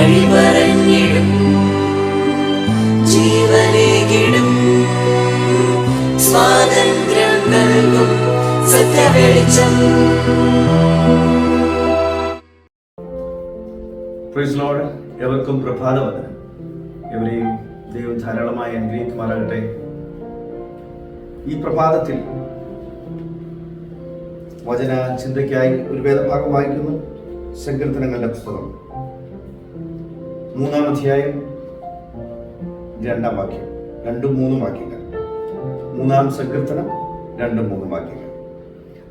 വഴിപറഞ്ഞിടും ജീവനേകിടും സ്വാതന്ത്ര്യം നൽകും സത്യവെളിച്ചം. Praise Lord. എവർക്കും പ്രഭാതവന്ദനം. എവരെയും ദൈവം ധാരാളമായി അനുഗ്രഹിക്കുമാറാകട്ടെ. ഈ പ്രഭാതത്തിൽ വചന ചിന്തയ്ക്കായി ഒരു വേദഭാഗം വായിക്കുന്നു. സങ്കീർത്തനങ്ങളുടെ പുസ്തകം 3-ാം അധ്യായം 2-ാം വാക്യം, 2-3 വാക്യങ്ങൾ. 3-ാം സങ്കീർത്തനം 2-3 വാക്യങ്ങൾ.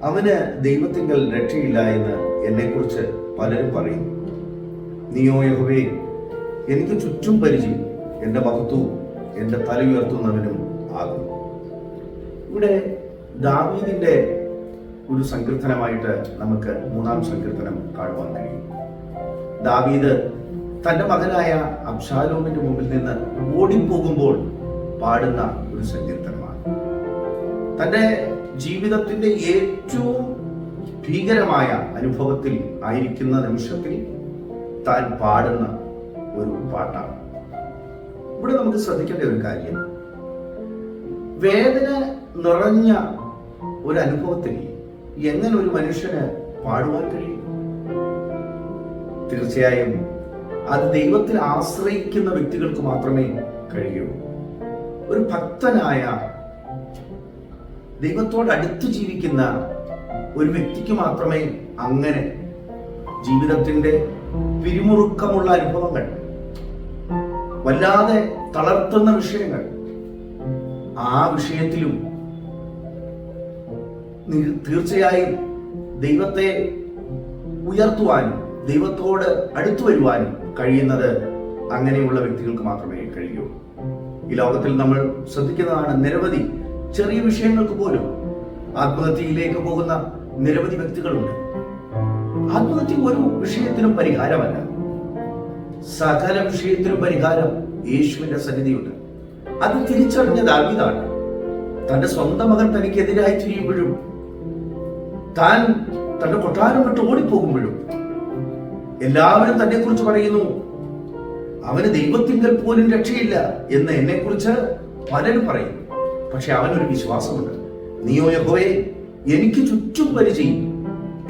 അവന് ദൈവത്തിങ്കൽ രക്ഷയില്ല എന്ന് എന്നെക്കുറിച്ച് പലരും പറയുന്നു. നീയോ യഹോവേ, എനിക്ക് ചുറ്റും പരിചയം, എൻ്റെ മഹത്വവും എൻ്റെ തല ഉയർത്തുന്നവനും ആകുന്നു. ഇവിടെ ദാവീദിന്റെ ഒരു സങ്കീർത്തനമായിട്ട് നമുക്ക് 3-ാം സങ്കീർത്തനം കാണുവാൻ കഴിയും. ദാവീദ് തൻ്റെ മകനായ അബ്ശാലോമിന്റെ മുമ്പിൽ നിന്ന് ഓടിപ്പോകുമ്പോൾ പാടുന്ന ഒരു സങ്കീർത്തനമാണ്. തൻ്റെ ജീവിതത്തിന്റെ ഏറ്റവും ഭീകരമായ അനുഭവത്തിൽ ആയിരിക്കുന്ന നിമിഷത്തിൽ താൻ പാടുന്ന ഒരു പാട്ടാണ്. ഇവിടെ നമുക്ക് ശ്രദ്ധിക്കേണ്ട ഒരു കാര്യം, വേദന നിറഞ്ഞ ഒരു അനുഭവത്തിൽ എങ്ങനെ ഒരു മനുഷ്യന് പാടുവാൻ കഴിയും? തീർച്ചയായും അത് ദൈവത്തിൽ ആശ്രയിക്കുന്ന വ്യക്തികൾക്ക് മാത്രമേ കഴിയുള്ളൂ. ഒരു ഭക്തനായ, ദൈവത്തോട് അടുത്ത് ജീവിക്കുന്ന ഒരു വ്യക്തിക്ക് മാത്രമേ അങ്ങനെ ജീവിതത്തിന്റെ പിരിമുറുക്കമുള്ള അനുഭവങ്ങൾ, വല്ലാതെ തളർത്തുന്ന വിഷയങ്ങൾ, ആ വിഷയത്തിലും തീർച്ചയായും ദൈവത്തെ ഉയർത്തുവാനും ദൈവത്തോട് അടുത്തു വരുവാനും കഴിയുന്നത് അങ്ങനെയുള്ള വ്യക്തികൾക്ക് മാത്രമേ കഴിയൂ. ഈ ലോകത്തിൽ നമ്മൾ ശ്രദ്ധിക്കുന്നതാണ്, നിരവധി ചെറിയ വിഷയങ്ങൾക്ക് പോലും ആത്മഹത്യയിലേക്ക് പോകുന്ന നിരവധി വ്യക്തികളുണ്ട്. ആത്മഹത്യ ഒരു വിഷയത്തിനും പരിഹാരമല്ല. സകല വിഷയത്തിനും പരിഹാരം യേശുവിന്റെ സന്നിധിയുണ്ട്. അത് തിരിച്ചറിഞ്ഞ ദാവീദാണ്. തന്റെ സ്വന്തം മകൻ തനിക്കെതിരായി തിരിയുമ്പോഴും, താൻ തന്റെ കൊട്ടാരം വിട്ട് ഓടിപ്പോകുമ്പോഴും എല്ലാവരും തന്നെ കുറിച്ച് പറയുന്നു, അവന് ദൈവത്തിങ്കൽ പോലും രക്ഷയില്ല എന്ന് എന്നെ കുറിച്ച് പലരും പറയും. പക്ഷെ അവനൊരു വിശ്വാസമുണ്ട്. നീയോ യഹോവേ, എനിക്ക് ചുറ്റും പരിചയം,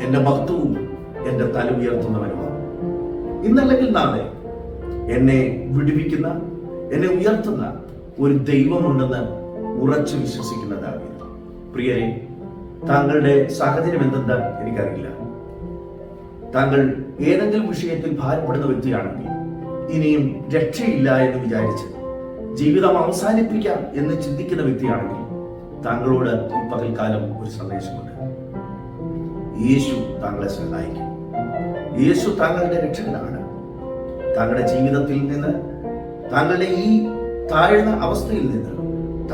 എന്റെ മഹത്വവും എന്റെ തല ഉയർത്തുന്നവനുമാണ്. ഇന്നല്ലെങ്കിൽ നാളെ എന്നെ വിടുവിക്കുന്ന, എന്നെ ഉയർത്തുന്ന ഒരു ദൈവമുണ്ടെന്ന് ഉറച്ചു വിശ്വസിക്കുന്ന ദാവീദ്. പ്രിയരെ, താങ്കളുടെ സാഹചര്യം എന്തെന്ന് എനിക്കറിയില്ല. താങ്കൾ ഏതെങ്കിലും വിഷയത്തിൽ ഭാരപ്പെടുന്ന വ്യക്തിയാണെങ്കിൽ, ഇനിയും രക്ഷയില്ല എന്ന് വിചാരിച്ച് ജീവിതം അവസാനിപ്പിക്കാം എന്ന് ചിന്തിക്കുന്ന വ്യക്തിയാണെങ്കിൽ, താങ്കളോട് ഈ പകൽക്കാലം ഒരു സന്ദേശമുണ്ട്. യേശു താങ്കളെ സഹായിക്കും. യേശു താങ്കളുടെ രക്ഷകനാണ്. താങ്കളുടെ ജീവിതത്തിൽ നിന്ന്, താങ്കളുടെ ഈ താഴ്ന്ന അവസ്ഥയിൽ നിന്ന്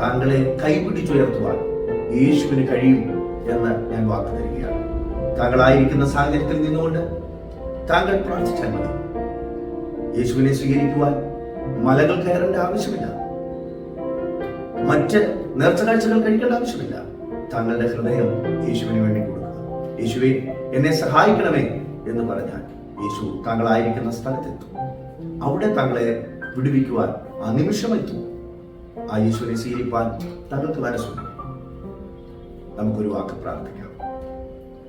താങ്കളെ കൈപിടിച്ചുയർത്തുവാൻ യേശുവിന് കഴിയും എന്ന് ഞാൻ വാക്ക് തരികയാണ്. താങ്കളായിരിക്കുന്ന സാഹചര്യത്തിൽ നിന്നുകൊണ്ട് താങ്കൾ പ്രാർത്ഥിച്ചാൽ മതി. യേശുവിനെ സ്വീകരിക്കുവാൻ മലകൾ കയറേണ്ട ആവശ്യമില്ല, മറ്റ് നേർച്ചകാഴ്ചകൾ കഴിക്കേണ്ട ആവശ്യമില്ല. താങ്കളുടെ ഹൃദയം യേശുവിന് വേണ്ടി കൊടുക്കുക. യേശുവേ, എന്നെ സഹായിക്കണമേ എന്ന് പറഞ്ഞാൽ യേശു താങ്കളായിരിക്കുന്ന സ്ഥലത്തെത്തും. അവിടെ താങ്കളെ വിടുവിക്കുവാൻ ആ നിമിഷമെത്തും. ആ യേശുവിനെ സ്വീകരിപ്പാൻ താങ്കൾക്ക് മനസ്സുണ്ട്. നമുക്കൊരു വാക്ക് പ്രാർത്ഥിക്കാം.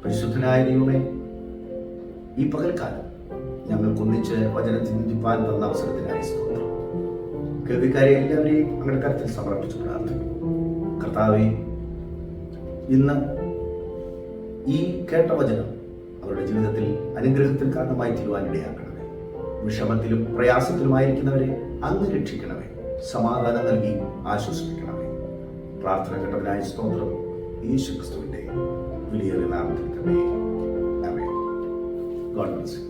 പരിശുദ്ധനായ ദൈവമേ, ഈ പകൽക്കാലം ഞങ്ങൾക്കൊന്നിച്ച് വചനം ചിന്തിപ്പാൻ തന്ന അവസരത്തിനായി സ്തോത്രം. കേൾവിക്കാരെ എല്ലാവരെയും അങ്ങയുടെ കരത്തിൽ സമർപ്പിച്ചു പ്രാർത്ഥിക്കും. കർത്താവേ, ഇന്ന് ഈ കേട്ട വചനം അവരുടെ ജീവിതത്തിൽ അനുഗ്രഹത്തിന് കാരണമായി തീരുവാനിടയാക്കണമേ. വിഷമത്തിലും പ്രയാസത്തിലുമായിരിക്കുന്നവരെ അങ്ങ് രക്ഷിക്കണമേ. സമാധാനം നൽകി ആശ്വസിപ്പിക്കണമേ. പ്രാർത്ഥന കേട്ടവനായ സ്തോത്രം യേശു ക്രിസ്തുവിന്റെ വലിയൊരു നാമത്തിൽ തന്നെ. ആമേൻ. God bless U.